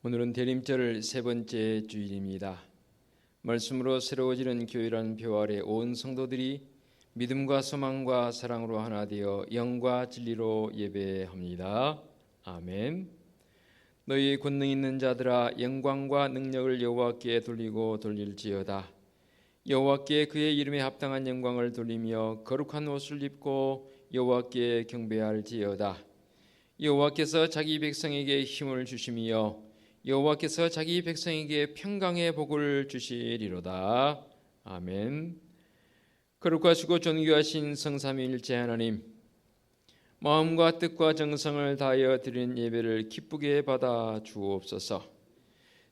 오늘은 대림절 세 번째 주일입니다. 말씀으로 새로워지는 교회라는 표 아래 온 성도들이 믿음과 소망과 사랑으로 하나 되어 영과 진리로 예배합니다. 아멘. 너희 권능 있는 자들아, 영광과 능력을 여호와께 돌리고 돌릴지어다. 여호와께 그의 이름에 합당한 영광을 돌리며 거룩한 옷을 입고 여호와께 경배할지어다. 여호와께서 자기 백성에게 힘을 주시며 여호와께서 자기 백성에게 평강의 복을 주시리로다. 아멘. 거룩하시고 존귀하신 성삼위일체 하나님, 마음과 뜻과 정성을 다하여 드리는 예배를 기쁘게 받아 주옵소서.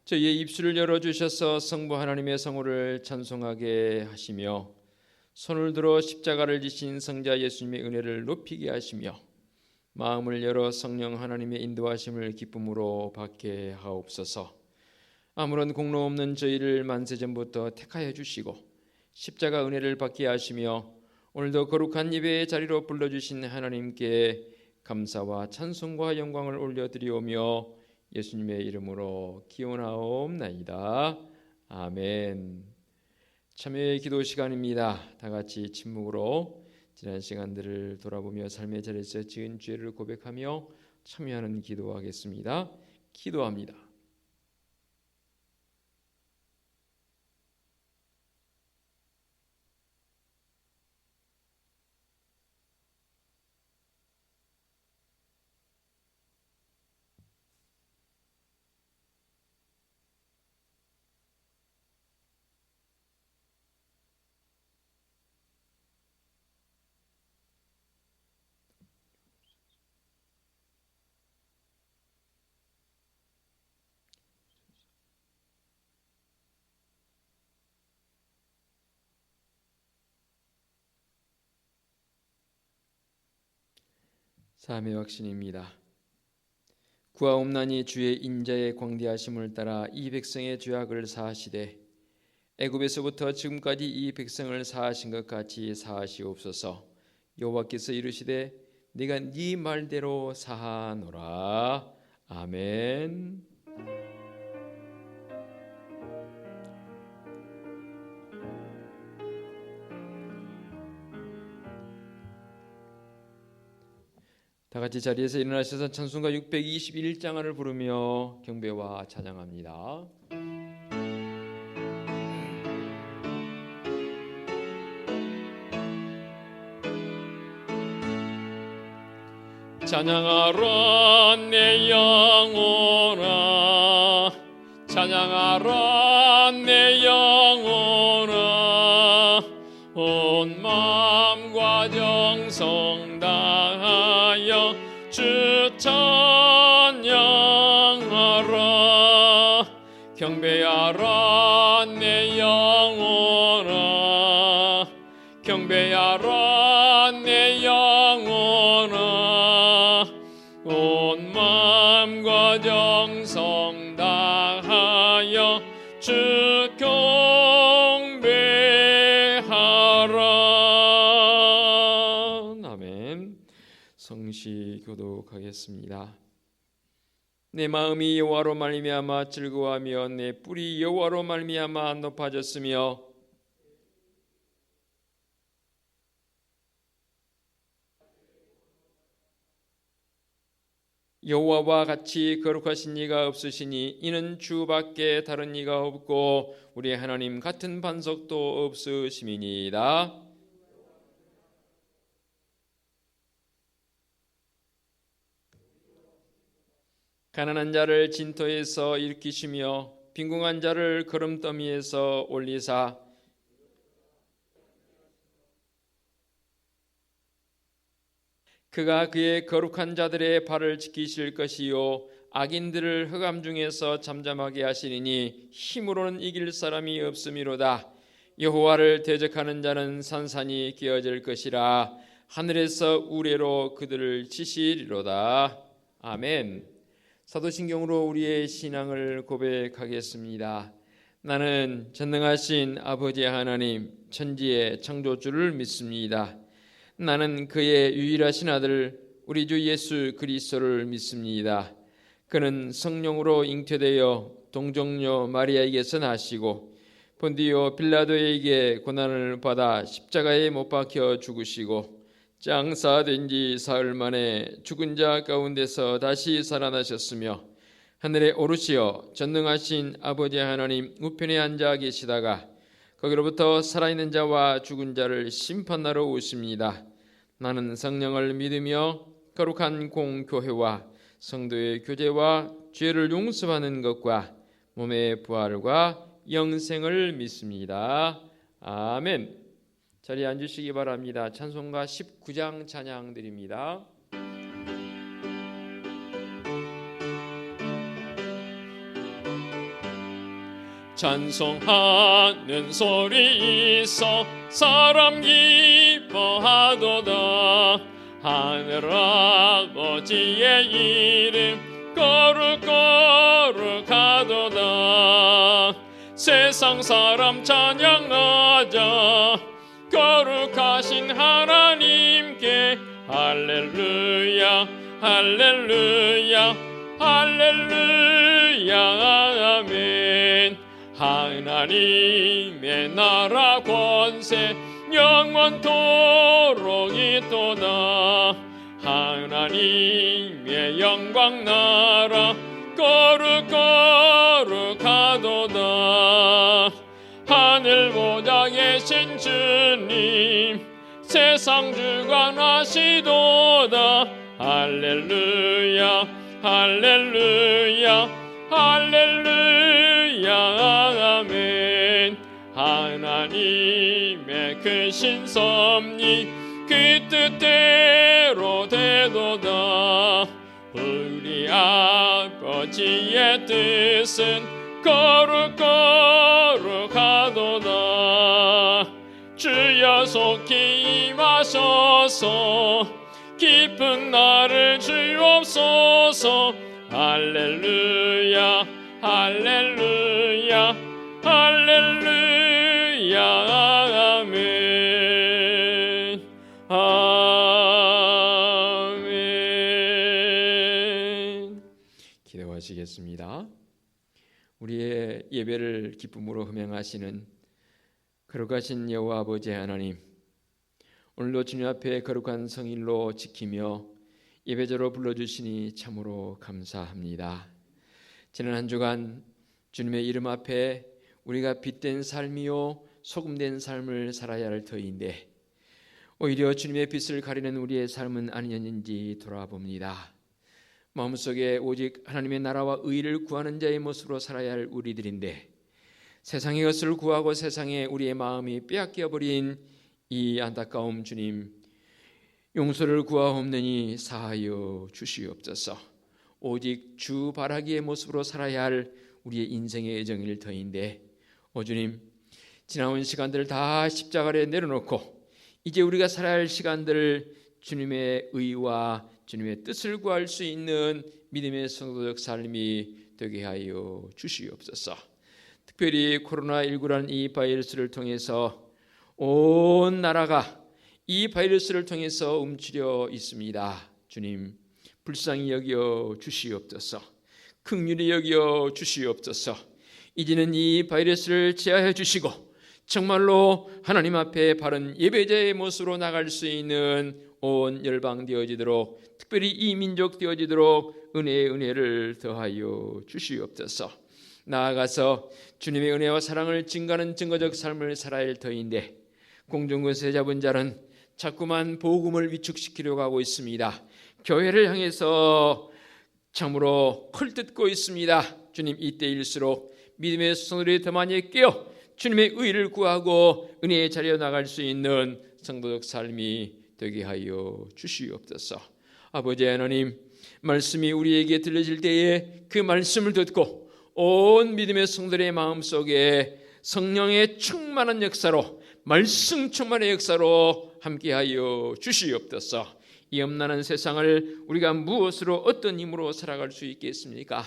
저희의 입술을 열어주셔서 성부 하나님의 성호를 찬송하게 하시며 손을 들어 십자가를 지신 성자 예수님의 은혜를 높이게 하시며 마음을 열어 성령 하나님의 인도하심을 기쁨으로 받게 하옵소서. 아무런 공로 없는 저희를 만세전부터 택하여 주시고 십자가 은혜를 받게 하시며 오늘도 거룩한 예배의 자리로 불러주신 하나님께 감사와 찬송과 영광을 올려드리오며 예수님의 이름으로 기원하옵나이다. 아멘. 참여의 기도 시간입니다. 다 같이 침묵으로 지난 시간들을 돌아보며 삶의 자리에서 지은 죄를 고백하며 참여하는 기도하겠습니다. 기도합니다. 삶의 확신입니다. 구하옵나니 주의 인자의 광대하심을 따라 이 백성의 죄악을 사하시되 애굽에서부터 지금까지 이 백성을 사하신 것 같이 사하시옵소서. 여호와께서 이르시되 네가 네 말대로 사하노라. 아멘. 다 같이 자리에서 일어나셔서 찬송가 621장을 부르며 경배와 찬양합니다. 찬양하라 내 영혼아, 찬양하라 내 영혼아, 온 마음과 정성 다하여 주 찬양하라. 경배하라 내 영혼아, 경배하라 내 영혼아, 온 마음과 정성 다하여 주 경배하라. 아멘. 성시 교독하겠습니다. 내 마음이 여호와로 말미암아 즐거워하며 내 뿔이 여호와로 말미암아 높아졌으며 여호와와 같이 거룩하신 이가 없으시니 이는 주밖에 다른 이가 없고 우리 하나님 같은 반석도 없으심이니이다. 가난한 자를 진토에서 일으키시며 빈궁한 자를 거름더미에서 올리사 그가 그의 거룩한 자들의 발을 지키실 것이요 악인들을 흑암 중에서 잠잠하게 하시리니 힘으로는 이길 사람이 없음이로다. 여호와를 대적하는 자는 산산이 깨어질 것이라. 하늘에서 우레로 그들을 치시리로다. 아멘. 사도신경으로 우리의 신앙을 고백하겠습니다. 나는 전능하신 아버지 하나님 천지의 창조주를 믿습니다. 나는 그의 유일하신 아들 우리 주 예수 그리스도를 믿습니다. 그는 성령으로 잉태되어 동정녀 마리아에게서 나시고 본디오 빌라도에게 고난을 받아 십자가에 못 박혀 죽으시고 장사된 지 사흘 만에 죽은 자 가운데서 다시 살아나셨으며 하늘에 오르시어 전능하신 아버지 하나님 우편에 앉아 계시다가 거기로부터 살아있는 자와 죽은 자를 심판하러 오십니다. 나는 성령을 믿으며 거룩한 공교회와 성도의 교제와 죄를 용서하는 것과 몸의 부활과 영생을 믿습니다. 아멘. 자리에 앉으시기 바랍니다. 찬송가 19장 찬양 드립니다. 찬송하는 소리 있어 사람 기뻐하도다. 하늘아버지의 이름 거룩거룩하도다. 세상 사람 찬양하자 거룩하신 하나님께 할렐루야 할렐루야 할렐루야 아멘. 하나님의 나라 권세 영원토록 있도다. 하나님의 영광 나라 거룩거룩하도다. 하늘 보좌 계신 주님 세상 주관하시도다. 할렐루야 할렐루야 할렐루야 아멘. 하나님의 크신 섭리 그 뜻대로 되도다. 우리 아버지의 뜻은 거룩거룩하도다. 주여 속히 임하셔서 깊은 나를 주옵소서. 할렐루야 할렐루야 할렐루야 아멘 아멘. 기도하시겠습니다. 우리의 예배를 기쁨으로 흠양하시는 거룩하신 여호와 아버지 하나님, 오늘도 주님 앞에 거룩한 성일로 지키며 예배자로 불러주시니 참으로 감사합니다. 지난 한 주간 주님의 이름 앞에 우리가 빛된 삶이요 소금된 삶을 살아야 할 터인데 오히려 주님의 빛을 가리는 우리의 삶은 아니었는지 돌아봅니다. 마음속에 오직 하나님의 나라와 의를 구하는 자의 모습으로 살아야 할 우리들인데 세상의 것을 구하고 세상에 우리의 마음이 빼앗겨버린 이 안타까움 주님, 용서를 구하옵느니 사하여 주시옵소서. 오직 주 바라기의 모습으로 살아야 할 우리의 인생의 애정일 터인데 오 주님, 지나온 시간들을 다 십자가에 내려놓고 이제 우리가 살아야 할 시간들을 주님의 의와 주님의 뜻을 구할 수 있는 믿음의 성도적 삶이 되게 하여 주시옵소서. 특별히 코로나19라는 이 바이러스를 통해서 온 나라가 이 바이러스를 통해서 움츠려 있습니다. 주님, 불쌍히 여겨 주시옵소서. 긍휼히 여겨 주시옵소서. 이제는 이 바이러스를 제하여 주시고 정말로 하나님 앞에 바른 예배자의 모습으로 나갈 수 있는 온 열방 되어지도록, 특별히 이 민족 되어지도록 은혜의 은혜를 더하여 주시옵소서. 나아가서 주님의 은혜와 사랑을 증거하는 증거적 삶을 살아야 할 터인데 공중권세 잡은 자는 자꾸만 복음을 위축시키려고 하고 있습니다. 교회를 향해서 참으로 헐뜯고 있습니다. 주님, 이때일수록 믿음의 성도들이 더 많이 깨어 주님의 의를 구하고 은혜의 자리에 나갈 수 있는 성도적 삶이 되게 하여 주시옵소서. 아버지 하나님, 말씀이 우리에게 들려질 때에 그 말씀을 듣고 온 믿음의 성도들의 마음속에 성령의 충만한 역사로, 말씀 충만의 역사로 함께하여 주시옵소서. 이 엄난한 세상을 우리가 무엇으로, 어떤 힘으로 살아갈 수 있겠습니까?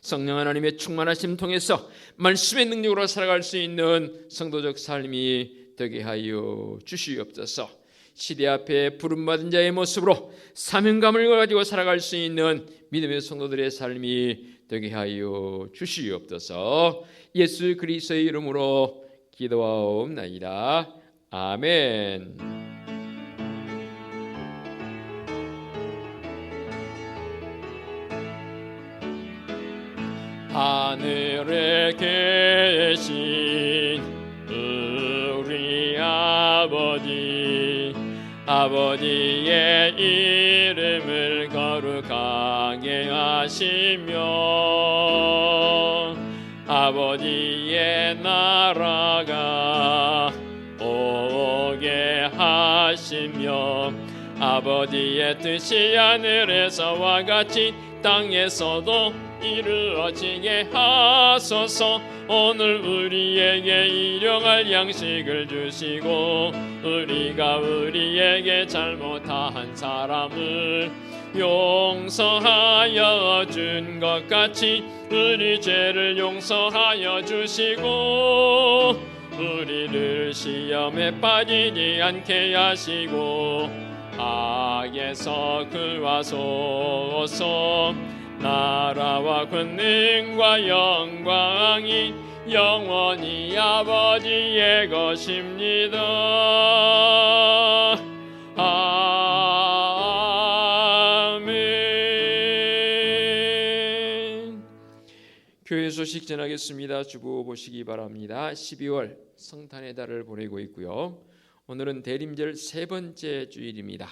성령 하나님의 충만하심 통해서 말씀의 능력으로 살아갈 수 있는 성도적 삶이 되게 하여 주시옵소서. 시대 앞에 부름받은 자의 모습으로 사명감을 가지고 살아갈 수 있는 믿음의 성도들의 삶이 되게 하여 주시옵소서. 예수 그리스도의 이름으로 기도하옵나이다. 아멘. 하늘에 계신 우리 아버지의 이름을 거룩하게 하시며 아버지의 나라가 오게 하시며 아버지의 뜻이 하늘에서와 같이 땅에서도 이루어지게 하소서. 오늘 우리에게 일용할 양식을 주시고 우리에게 잘못한 사람을 용서하여 준 것 같이 우리 죄를 용서하여 주시고 우리를 시험에 빠지지 않게 하시고 악에서 구하소서. 나라와 권능과 영광이 영원히 아버지의 것입니다. 아멘. 교회 소식 전하겠습니다. 주보 보시기 바랍니다. 12월 성탄의 달을 보내고 있고요. 오늘은 대림절 세 번째 주일입니다.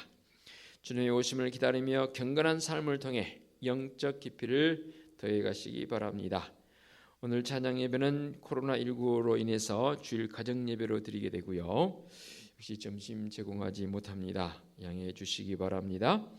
주님의 오심을 기다리며 경건한 삶을 통해 영적 깊이를 더해가시기 바랍니다. 오늘 찬양 예배는 코로나19로 인해서 주일 가정 예배로 드리게 되고요. 역시 점심 제공하지 못합니다. 양해해 주시기 바랍니다.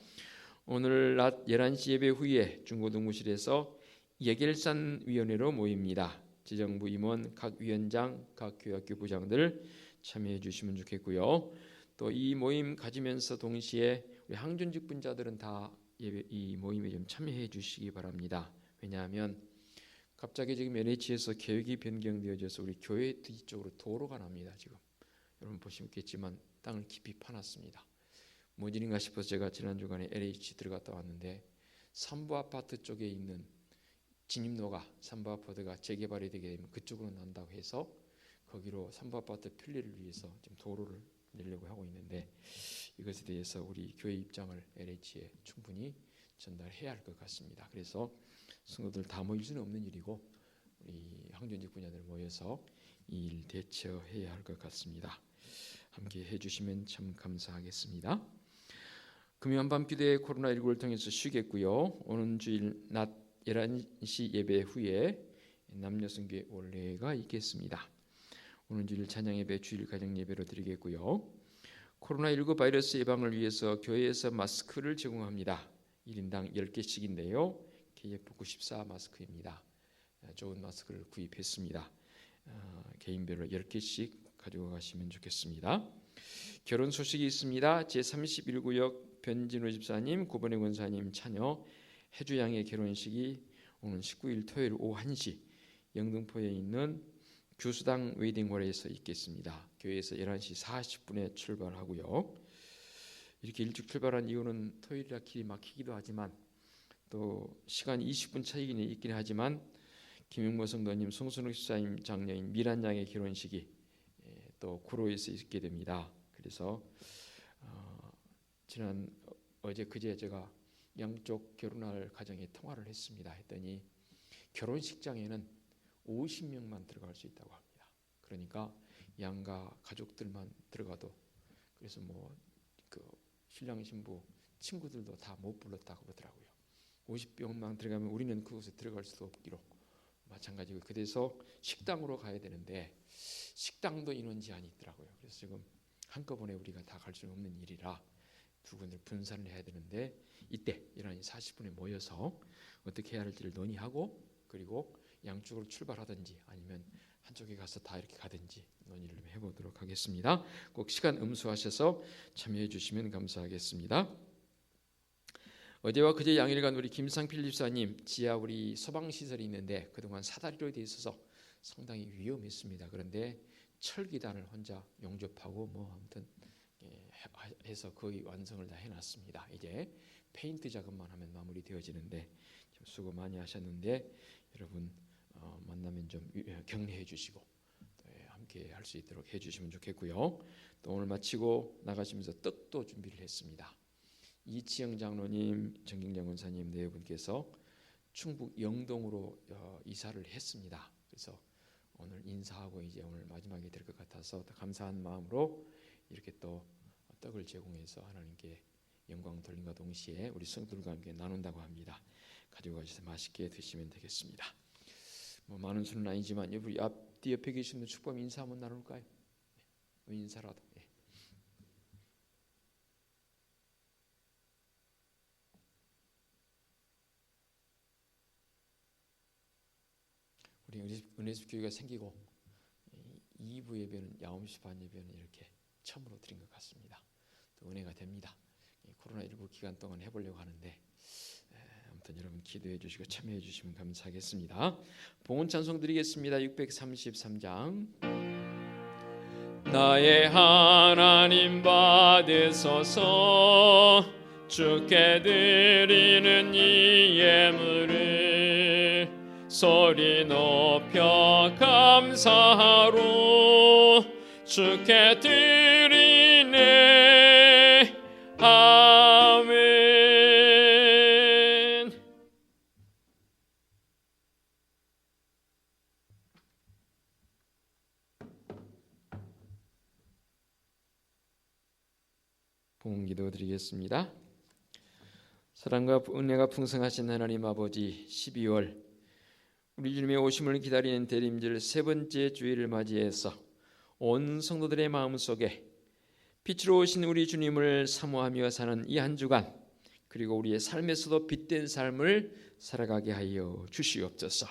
오늘 낮 11시 예배 후에 중고등부실에서 예결산 위원회로 모입니다. 지정부 임원, 각 위원장, 각 교육학교 부장들 참여해 주시면 좋겠고요. 또 이 모임 가지면서 동시에 우리 항준직 분자들은 다 이 모임에 좀 참여해 주시기 바랍니다. 왜냐하면 갑자기 지금 NH에서 계획이 변경되어져서 우리 교회 뒤쪽으로 도로가 납니다. 지금 여러분 보시겠지만 땅을 깊이 파놨습니다. 뭔 일인가 싶어서 제가 지난 주간에 LH 들어갔다 왔는데 삼부 아파트 쪽에 있는 진입로가 삼부 아파트가 재개발이 되게 되면 그쪽으로 난다고 해서 거기로 삼부 아파트 편리를 위해서 지금 도로를 내려고 하고 있는데 이것에 대해서 우리 교회 입장을 LH에 충분히 전달해야 할 것 같습니다. 그래서 성도들 다 모일 수는 없는 일이고 우리 항전직 분야들 모여서 이 일 대처해야 할 것 같습니다. 함께 해주시면 참 감사하겠습니다. 금요한 밤 기도회 코로나19를 통해서 쉬겠고요. 오는 주일 낮 11시 예배 후에 남녀성교회 원례가 있겠습니다. 오는 주일 찬양예배 주일 가정예배로 드리겠고요. 코로나19 바이러스 예방을 위해서 교회에서 마스크를 제공합니다. 1인당 10개씩인데요. KF94 마스크입니다. 좋은 마스크를 구입했습니다. 개인별로 10개씩 가지고 가시면 좋겠습니다. 결혼 소식이 있습니다. 제31구역 변진호 집사님, 고번혜 권사님 차녀 해주양의 결혼식이 오는 19일 토요일 오후 1시 영등포에 있는 규수당 웨딩홀에서 있겠습니다. 교회에서 11시 40분에 출발하고요. 이렇게 일찍 출발한 이유는 토요일이라 길이 막히기도 하지만 또 시간 20분 차이긴 있긴 하지만 김용모 성도님, 송순욱 집사님 장녀인 미란양의 결혼식이 또 구로에서 있게 됩니다. 그래서 지난 어제 그제 제가 양쪽 결혼할 가정에 통화를 했습니다. 했더니 결혼식장에는 50명만 들어갈 수 있다고 합니다. 그러니까 양가 가족들만 들어가도 그래서 그 신랑 신부 친구들도 다 못 불렀다고 그러더라고요. 50명만 들어가면 우리는 그곳에 들어갈 수도 없기로 마찬가지고 그래서 식당으로 가야 되는데 식당도 인원 제한이 있더라고요. 그래서 지금 한꺼번에 우리가 다 갈 수는 없는 일이라 두 군데 분산을 해야 되는데 이때 11시 40분에 모여서 어떻게 해야 할지를 논의하고 그리고 양쪽으로 출발하든지 아니면 한쪽에 가서 다 이렇게 가든지 논의를 좀 해보도록 하겠습니다. 꼭 시간 음수하셔서 참여해 주시면 감사하겠습니다. 어제와 그제 양일간 우리 김상필 집사님 지하 우리 소방시설이 있는데 그동안 사다리로 되어 있어서 상당히 위험했습니다. 그런데 철기단을 혼자 용접하고 아무튼 해서 거의 완성을 다 해놨습니다. 이제 페인트 작업만 하면 마무리되어지는데 수고 많이 하셨는데 여러분 만나면 좀 격려해 주시고 함께 할 수 있도록 해주시면 좋겠고요. 또 오늘 마치고 나가시면서 떡도 준비를 했습니다. 이치영 장로님, 정경장 권사님 네 분께서 충북 영동으로 이사를 했습니다. 그래서 오늘 인사하고 이제 오늘 마지막이 될 것 같아서 감사한 마음으로 이렇게 또 떡을 제공해서 하나님께 영광 돌림과 동시에 우리 성도들과 함께 나눈다고 합니다. 가지고 가셔서 맛있게 드시면 되겠습니다. 많은 수는 아니지만 우리 앞뒤 옆에 계시는 축복 인사 한번 나눌까요? 인사라도. 우리 은혜숲 교회가 생기고 2부 예배는 9시 반 예배는 이렇게 처음으로 드린 것 같습니다. 또 은혜가 됩니다. 코로나19 기간 동안 해보려고 하는데 아무튼 여러분 기도해 주시고 참여해 주시면 감사하겠습니다. 봉헌 찬송 드리겠습니다. 633장. 나의 하나님 받으소서 주께 드리는 이 예물을 소리 높여 감사하로 주께 드리네. 아멘. 봉헌기도 드리겠습니다. 사랑과 은혜가 풍성하신 하나님 아버지, 12월 우리 주님의 오심을 기다리는 대림절 세 번째 주일을 맞이해서 온 성도들의 마음속에 빛으로 오신 우리 주님을 사모하며 사는 이 한 주간, 그리고 우리의 삶에서도 빛된 삶을 살아가게 하여 주시옵소서.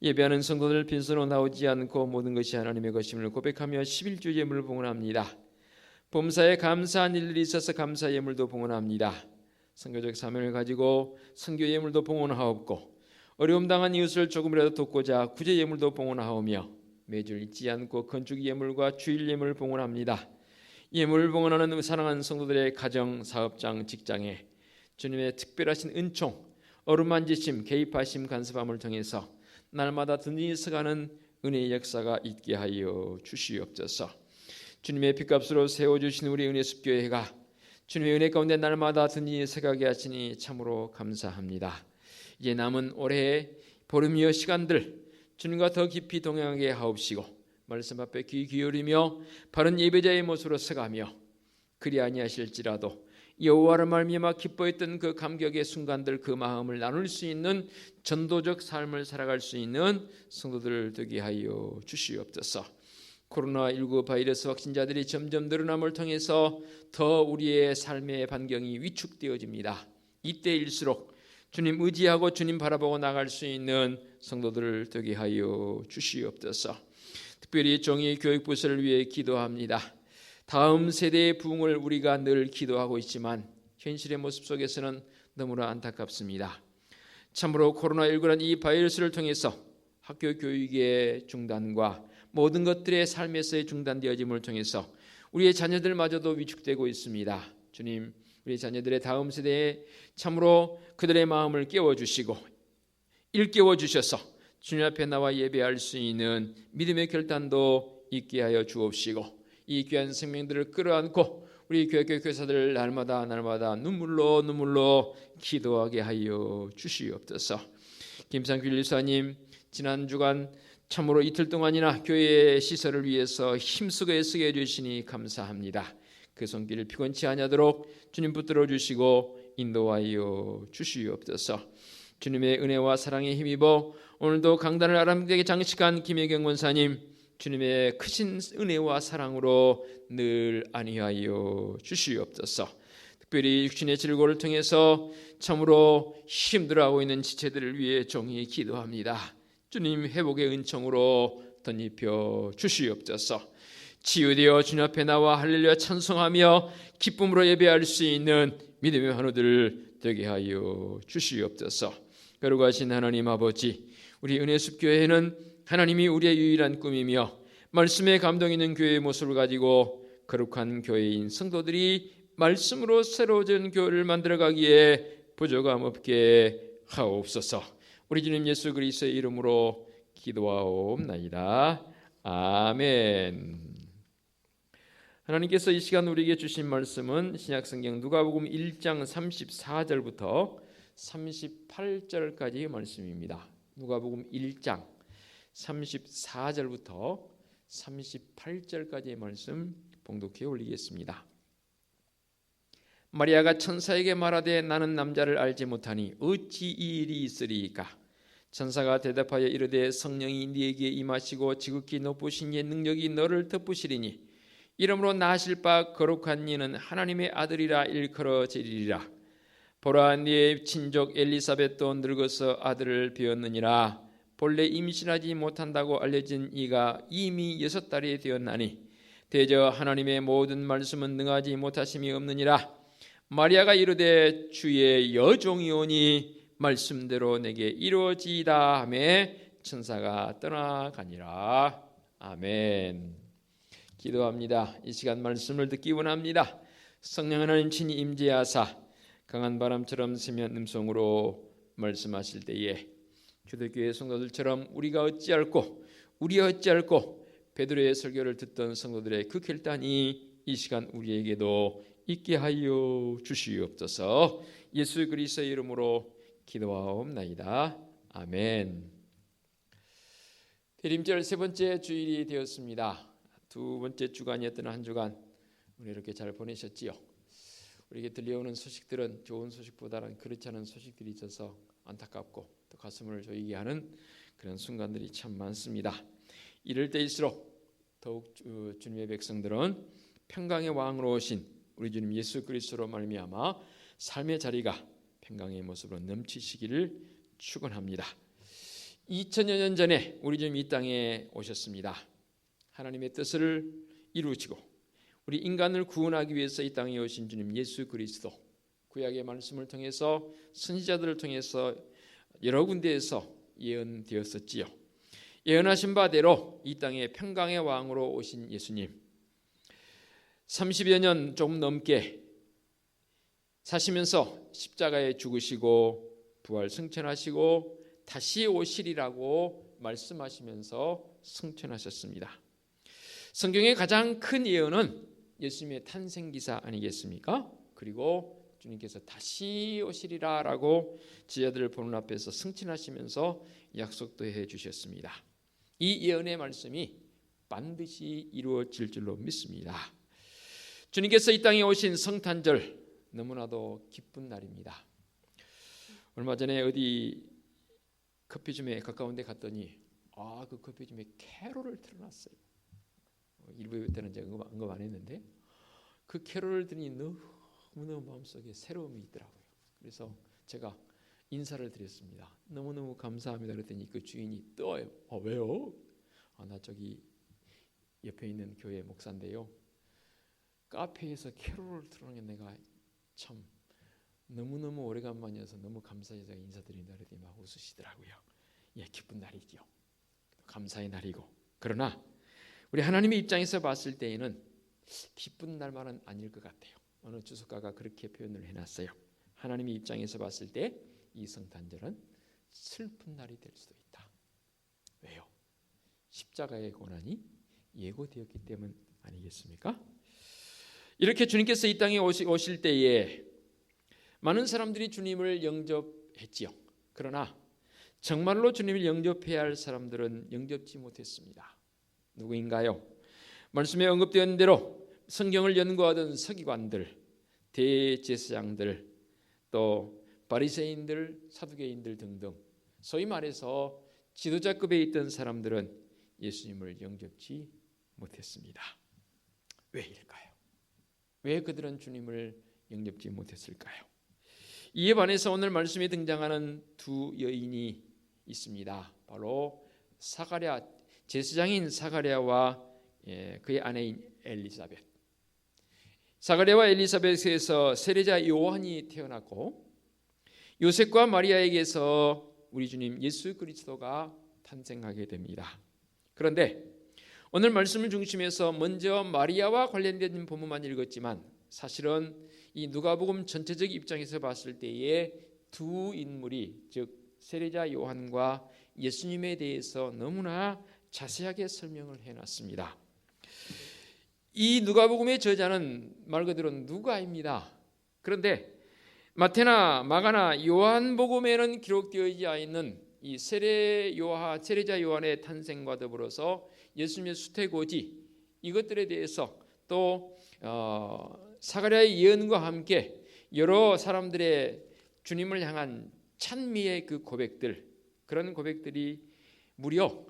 예배하는 성도들 빈손으로 나오지 않고 모든 것이 하나님의 것임을 고백하며 11주 예물을 봉헌합니다. 범사에 감사한 일들이 있어서 감사 예물도 봉헌합니다. 선교적 사명을 가지고 선교 예물도 봉헌하옵고, 어려움 당한 이웃을 조금이라도 돕고자 구제 예물도 봉헌하오며, 매주 잊지 않고 건축 예물과 주일 예물을 봉헌합니다. 예물을 봉헌하는 사랑하는 성도들의 가정, 사업장, 직장에 주님의 특별하신 은총, 어루만지심, 개입하심, 간섭함을 통해서 날마다 든든히 서가는 은혜의 역사가 있게 하여 주시옵소서. 주님의 핏값으로 세워주신 우리 은혜숲 교회가 주님의 은혜 가운데 날마다 든든히 서가게 하시니 참으로 감사합니다. 이제 남은 올해의 보름여 시간들 주님과 더 깊이 동행하게 하옵시고, 말씀 앞에 귀 기울이며 바른 예배자의 모습으로 서가며, 그리 아니하실지라도 여호와를 말미암아 기뻐했던 그 감격의 순간들, 그 마음을 나눌 수 있는 전도적 삶을 살아갈 수 있는 성도들을 되게 하여 주시옵소서. 코로나19 바이러스 확진자들이 점점 늘어남을 통해서 더 우리의 삶의 반경이 위축되어집니다. 이때일수록 주님 의지하고 주님 바라보고 나갈 수 있는 성도들을 되게 하여 주시옵소서. 특별히 종이 교육부서를 위해 기도합니다. 다음 세대의 부흥을 우리가 늘 기도하고 있지만 현실의 모습 속에서는 너무나 안타깝습니다. 참으로 코로나19라는 이 바이러스를 통해서 학교 교육의 중단과 모든 것들의 삶에서의 중단되어짐을 통해서 우리의 자녀들마저도 위축되고 있습니다. 주님, 우리 자녀들의 다음 세대에 참으로 그들의 마음을 깨워주시고 일깨워 주셔서 주님 앞에 나와 예배할 수 있는 믿음의 결단도 있게 하여 주옵시고, 이 귀한 생명들을 끌어안고 우리 교회사들 날마다 눈물로 기도하게 하여 주시옵소서. 김상필 일사님, 지난 주간 참으로 이틀 동안이나 교회의 시설을 위해서 힘쓰고 애쓰게 해주시니 감사합니다. 그 손길을 피곤치 아니하도록 주님 붙들어 주시고 인도하여 주시옵소서. 주님의 은혜와 사랑에 힘입어 오늘도 강단을 아름답게 장식한 김혜경 권사님, 주님의 크신 은혜와 사랑으로 늘 안위하여 주시옵소서. 특별히 육신의 질고를 통해서 참으로 힘들어하고 있는 지체들을 위해 종이 기도합니다. 주님 회복의 은총으로 덧입혀 주시옵소서. 치유되어 주님 앞에 나와 할렐루야 찬송하며 기쁨으로 예배할 수 있는 믿음의 환우들 되게 하여 주시옵소서. 거룩하신 하나님 아버지, 우리 은혜숲 교회는 하나님이 우리의 유일한 꿈이며 말씀에 감동 있는 교회의 모습을 가지고 거룩한 교회인 성도들이 말씀으로 새로워진 교회를 만들어가기에 부족함 없게 하옵소서. 우리 주님 예수 그리스도의 이름으로 기도하옵나이다. 아멘. 하나님께서 이 시간 우리에게 주신 말씀은 신약성경 누가복음 1장 34절부터 38절까지의 말씀입니다. 누가복음 1장 34절부터 38절까지의 말씀 봉독해 올리겠습니다. 마리아가 천사에게 말하되 나는 남자를 알지 못하니 어찌 이 일이 있으리이까? 천사가 대답하여 이르되 성령이 네게 임하시고 지극히 높으신 이의 능력이 너를 덮으시리니 이러므로 낳으실 바 거룩한 이는 하나님의 아들이라 일컬어지리라. 보라 네의 친족 엘리사벳도 늙어서 아들을 배었느니라. 본래 임신하지 못한다고 알려진 이가 이미 6달이 되었나니 대저 하나님의 모든 말씀은 능하지 못하심이 없느니라. 마리아가 이르되 주의 여종이오니 말씀대로 내게 이루어지이다 하매 천사가 떠나가니라. 아멘. 기도합니다. 이 시간 말씀을 듣기 원합니다. 성령 하나님 친히 임재하사 강한 바람처럼 세미한 음성으로 말씀하실 때에 초대교회 성도들처럼 우리가 어찌할꼬 베드로의 설교를 듣던 성도들의 그 결단이 이 시간 우리에게도 있게 하여 주시옵소서. 예수 그리스도의 이름으로 기도하옵나이다. 아멘. 대림절 세 번째 주일이 되었습니다. 두 번째 주간이었던 한 주간 우리 이렇게 잘 보내셨지요? 우리에게 들려오는 소식들은 좋은 소식보다는 그렇지 않은 소식들이 있어서 안타깝고 또 가슴을 조이게 하는 그런 순간들이 참 많습니다. 이럴 때일수록 더욱 주님의 백성들은 평강의 왕으로 오신 우리 주님 예수 그리스도로 말미암아 삶의 자리가 평강의 모습으로 넘치시기를 축원합니다. 2000여 년 전에 우리 주님 이 땅에 오셨습니다. 하나님의 뜻을 이루시고 우리 인간을 구원하기 위해서 이 땅에 오신 주님 예수 그리스도, 구약의 말씀을 통해서 선지자들을 통해서 여러 군데에서 예언되었었지요. 예언하신 바대로 이 땅에 평강의 왕으로 오신 예수님, 30여 년 좀 넘게 사시면서 십자가에 죽으시고 부활 승천하시고 다시 오시리라고 말씀하시면서 승천하셨습니다. 성경의 가장 큰 예언은 예수님의 탄생 기사 아니겠습니까? 그리고 주님께서 다시 오시리라라고 지자들을 보는 앞에서 승천하시면서 약속도 해 주셨습니다. 이 예언의 말씀이 반드시 이루어질 줄로 믿습니다. 주님께서 이 땅에 오신 성탄절 너무나도 기쁜 날입니다. 얼마 전에 어디 커피점에 가까운 데 갔더니 그 커피점에 캐롤을 틀어놨어요. 일부 때는 제가 언급 안 했는데 그 캐롤을 들으니 너무너무 마음속에 새로움이 있더라고요. 그래서 제가 인사를 드렸습니다. 너무너무 감사합니다. 그랬더니 그 주인이 또 왜요? 나 저기 옆에 있는 교회 목사인데요. 카페에서 캐롤을 틀어놓은 게 내가 참 너무너무 오래간만이어서 너무 감사해서 인사드린다 그랬더니 막 웃으시더라고요. 예, 기쁜 날이죠. 감사의 날이고. 그러나 우리 하나님의 입장에서 봤을 때에는 기쁜 날만은 아닐 것 같아요. 어느 주석가가 그렇게 표현을 해놨어요. 하나님의 입장에서 봤을 때 이 성탄절은 슬픈 날이 될 수도 있다. 왜요? 십자가의 고난이 예고되었기 때문 아니겠습니까? 이렇게 주님께서 이 땅에 오실 때에 많은 사람들이 주님을 영접했지요. 그러나 정말로 주님을 영접해야 할 사람들은 영접지 못했습니다. 누구인가요? 말씀에 언급되는 대로 성경을 연구하던 서기관들, 대제사장들, 또 바리새인들, 사두개인들 등등 소위 말해서 지도자급에 있던 사람들은 예수님을 영접지 못했습니다. 왜 이럴까요? 왜 그들은 주님을 영접지 못했을까요? 이에 반해서 오늘 말씀에 등장하는 두 여인이 있습니다. 바로 사가랴, 제사장인 사가랴와 그의 아내인 엘리사벳. 사가랴와 엘리사벳에서 세례자 요한이 태어났고 요셉과 마리아에게서 우리 주님 예수 그리스도가 탄생하게 됩니다. 그런데 오늘 말씀을 중심해서 먼저 마리아와 관련된 본문만 읽었지만 사실은 이 누가복음 전체적 입장에서 봤을 때에 두 인물이, 즉 세례자 요한과 예수님에 대해서 너무나 자세하게 설명을 해놨습니다. 이 누가복음의 저자는 말 그대로 누가입니다. 그런데 마태나 마가나 요한복음에는 기록되어지지 있는 이 세례자 요한의 탄생과 더불어서 예수님의 수태고지, 이것들에 대해서 또 사가랴의 예언과 함께 여러 사람들의 주님을 향한 찬미의 그 고백들, 그런 고백들이 무려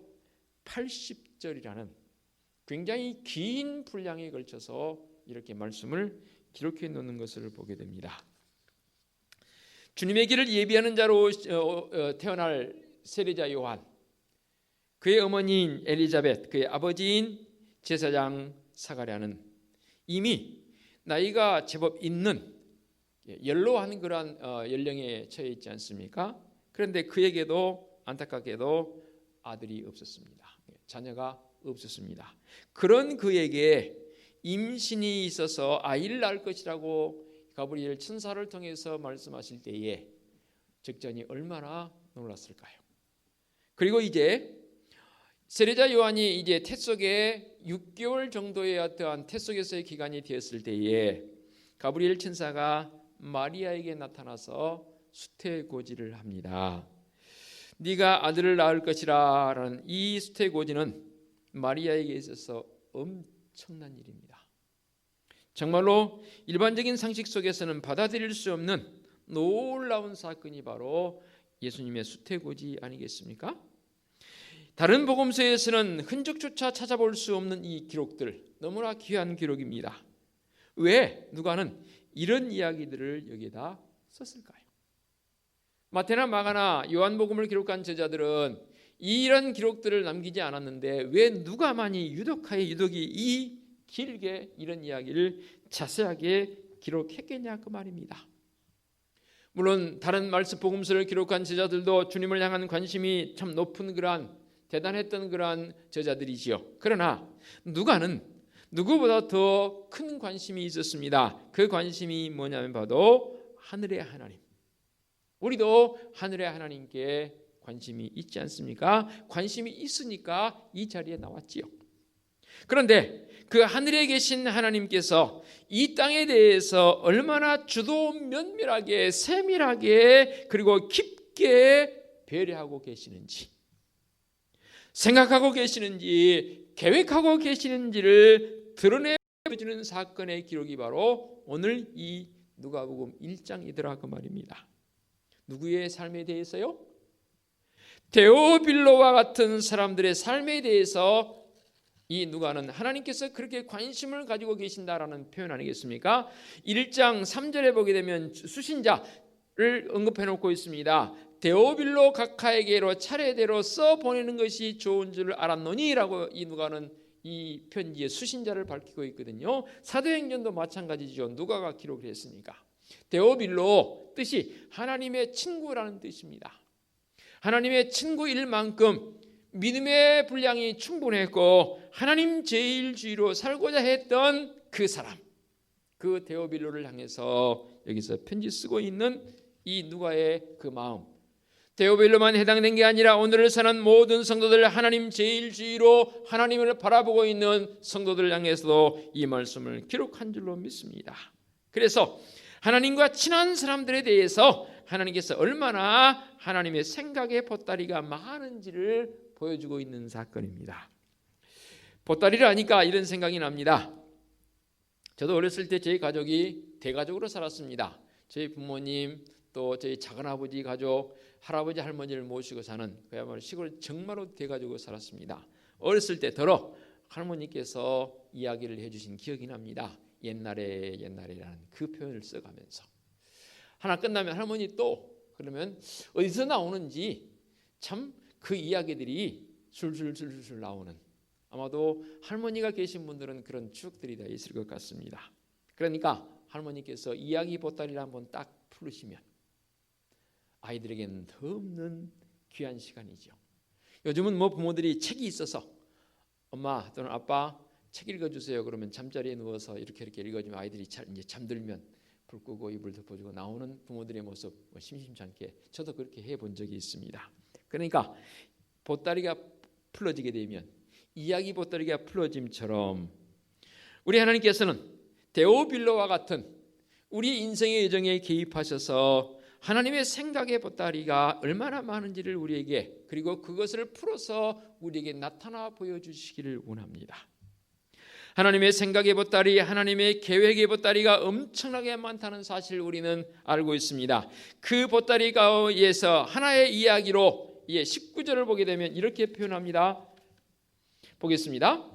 80절이라는 굉장히 긴 분량에 걸쳐서 이렇게 말씀을 기록해 놓는 것을 보게 됩니다. 주님의 길을 예비하는 자로 태어날 세례자 요한, 그의 어머니인 엘리자벳, 그의 아버지인 제사장 사가랴는 이미 나이가 제법 있는 연로한 그러한 연령에 처해 있지 않습니까? 그런데 그에게도 안타깝게도 아들이 없었습니다. 자녀가 없었습니다. 그런 그에게 임신이 있어서 아이를 낳을 것이라고 가브리엘 천사를 통해서 말씀하실 때에 적전이 얼마나 놀랐을까요? 그리고 이제 세례자 요한이 이제 태 속에 6개월 정도의 어떠한 태 속에서의 기간이 되었을 때에 가브리엘 천사가 마리아에게 나타나서 수태고지를 합니다. 네가 아들을 낳을 것이라 라는 이 수태고지는 마리아에게 있어서 엄청난 일입니다. 정말로 일반적인 상식 속에서는 받아들일 수 없는 놀라운 사건이 바로 예수님의 수태고지 아니겠습니까? 다른 복음서에서는 흔적조차 찾아볼 수 없는 이 기록들, 너무나 귀한 기록입니다. 왜 누가는 이런 이야기들을 여기에다 썼을까요? 마태나 마가나 요한복음을 기록한 저자들은 이런 기록들을 남기지 않았는데 왜 누가만이 유독이 이 길게 이런 이야기를 자세하게 기록했겠냐 그 말입니다. 물론 다른 말씀 복음서를 기록한 저자들도 주님을 향한 관심이 참 높은 그러한 대단했던 그러한 저자들이지요. 그러나 누가는 누구보다 더 큰 관심이 있었습니다. 그 관심이 뭐냐면 바로 하늘의 하나님. 우리도 하늘의 하나님께 관심이 있지 않습니까? 관심이 있으니까 이 자리에 나왔지요. 그런데 그 하늘에 계신 하나님께서 이 땅에 대해서 얼마나 주도 면밀하게 세밀하게 그리고 깊게 배려하고 계시는지, 생각하고 계시는지, 계획하고 계시는지를 드러내주는 사건의 기록이 바로 오늘 이 누가복음 1장이더라 그 말입니다. 누구의 삶에 대해서요? 데오빌로와 같은 사람들의 삶에 대해서 이 누가는 하나님께서 그렇게 관심을 가지고 계신다라는 표현 아니겠습니까? 1장 3절에 보게 되면 수신자를 언급해 놓고 있습니다. 데오빌로 각하에게로 차례대로 써보내는 것이 좋은 줄 알았노니라고 이 누가는 이 편지의 수신자를 밝히고 있거든요. 사도행전도 마찬가지죠. 누가가 기록을 했으니까. 데오빌로 뜻이 하나님의 친구라는 뜻입니다. 하나님의 친구일 만큼 믿음의 분량이 충분했고 하나님 제일주의로 살고자 했던 그 사람, 그 데오빌로를 향해서 여기서 편지 쓰고 있는 이 누가의 그 마음, 데오빌로만 해당된 게 아니라 오늘을 사는 모든 성도들, 하나님 제일주의로 하나님을 바라보고 있는 성도들 향해서도 이 말씀을 기록한 줄로 믿습니다. 그래서 하나님과 친한 사람들에 대해서 하나님께서 얼마나 하나님의 생각의 보따리가 많은지를 보여주고 있는 사건입니다. 보따리를 하니까 이런 생각이 납니다. 저도 어렸을 때 저희 가족이 대가족으로 살았습니다. 저희 부모님 또 저희 작은아버지 가족, 할아버지 할머니를 모시고 사는 그야말로 시골 정말로 대가족으로 살았습니다. 어렸을 때 더러 할머니께서 이야기를 해주신 기억이 납니다. 옛날에라는 그 표현을 써가면서 하나 끝나면 할머니 또 그러면 어디서 나오는지 참 그 이야기들이 술술술술 나오는, 아마도 할머니가 계신 분들은 그런 추억들이 다 있을 것 같습니다. 그러니까 할머니께서 이야기 보따리를 한번 딱 풀으시면 아이들에게는 더 없는 귀한 시간이죠. 요즘은 뭐 부모들이 책이 있어서 엄마 또는 아빠 책 읽어주세요. 그러면 잠자리에 누워서 이렇게 읽어주면 아이들이 이제 잠들면 불 끄고 이불 덮어주고 나오는 부모들의 모습 심심치 않게 저도 그렇게 해본 적이 있습니다. 그러니까 보따리가 풀어지게 되면 이야기 보따리가 풀어짐처럼 우리 하나님께서는 데오빌로와 같은 우리 인생의 여정에 개입하셔서 하나님의 생각의 보따리가 얼마나 많은지를 우리에게 그리고 그것을 풀어서 우리에게 나타나 보여주시기를 원합니다. 하나님의 생각의 보따리, 하나님의 계획의 보따리가 엄청나게 많다는 사실을 우리는 알고 있습니다. 그 보따리 가운데에서 하나의 이야기로 19절을 보게 되면 이렇게 표현합니다. 보겠습니다.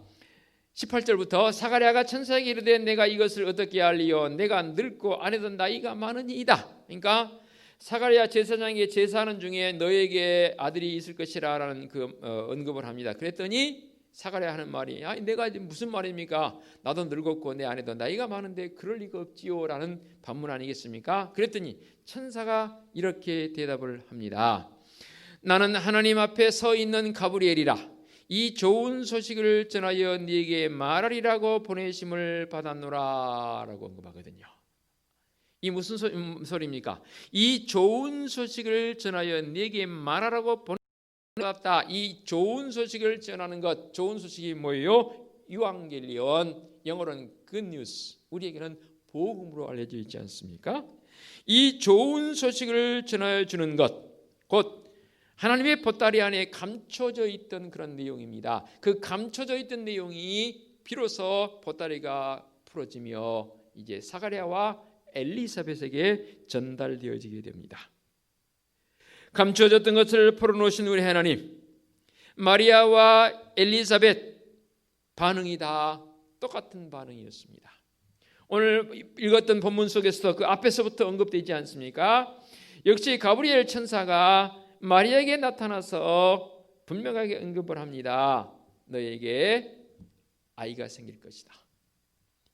18절부터 사가랴가 천사에게 이르되 내가 이것을 어떻게 알리요? 내가 늙고 아내도 나이가 많으니이다. 그러니까 사가랴 제사장에게 제사하는 중에 너에게 아들이 있을 것이라 라는 언급을 합니다. 그랬더니 사가랴 하는 말이 내가 무슨 말입니까? 나도 늙었고 내 아내도 나이가 많은데 그럴 리가 없지요 라는 반문 아니겠습니까? 그랬더니 천사가 이렇게 대답을 합니다. 나는 하나님 앞에 서 있는 가브리엘이라 이 좋은 소식을 전하여 네게 말하리라고 보내심을 받았노라 라고 언급하거든요. 이 무슨 소리입니까? 이 좋은 소식을 전하여 네게 말하라고 보내다. 이 좋은 소식을 전하는 것, 좋은 소식이 뭐예요? 유앙겔리온, 영어로는 good news. 우리에게는 복음으로 알려져 있지 않습니까? 이 좋은 소식을 전하여 주는 것, 곧 하나님의 보따리 안에 감춰져 있던 그런 내용입니다. 그 감춰져 있던 내용이 비로소 보따리가 풀어지며 이제 사가랴와 엘리사벳에게 전달되어지게 됩니다. 감춰졌던 것을 풀어놓으신 우리 하나님, 마리아와 엘리사벳 반응이 다 똑같은 반응이었습니다. 오늘 읽었던 본문 속에서도 그 앞에서부터 언급되지 않습니까? 역시 가브리엘 천사가 마리아에게 나타나서 분명하게 언급을 합니다. 너에게 아이가 생길 것이다.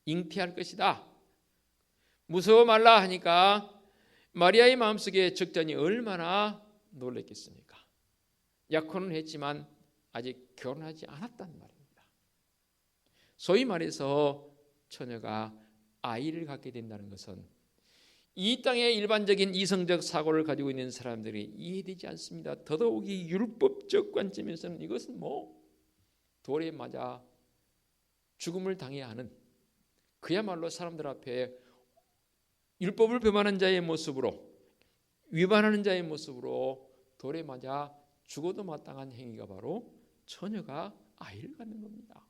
잉태할 것이다. 무서워 말라 하니까 마리아의 마음속에 적잖이 얼마나 놀랐겠습니까? 약혼은 했지만 아직 결혼하지 않았단 말입니다. 소위 말해서 처녀가 아이를 갖게 된다는 것은 이 땅의 일반적인 이성적 사고를 가지고 있는 사람들이 이해되지 않습니다. 더더욱이 율법적 관점에서는 이것은 돌에 맞아 죽음을 당해야 하는 그야말로 사람들 앞에 율법을 범하는 자의 모습으로 위반하는 자의 모습으로 돌에 맞아 죽어도 마땅한 행위가 바로 처녀가 아이를 갖는 겁니다.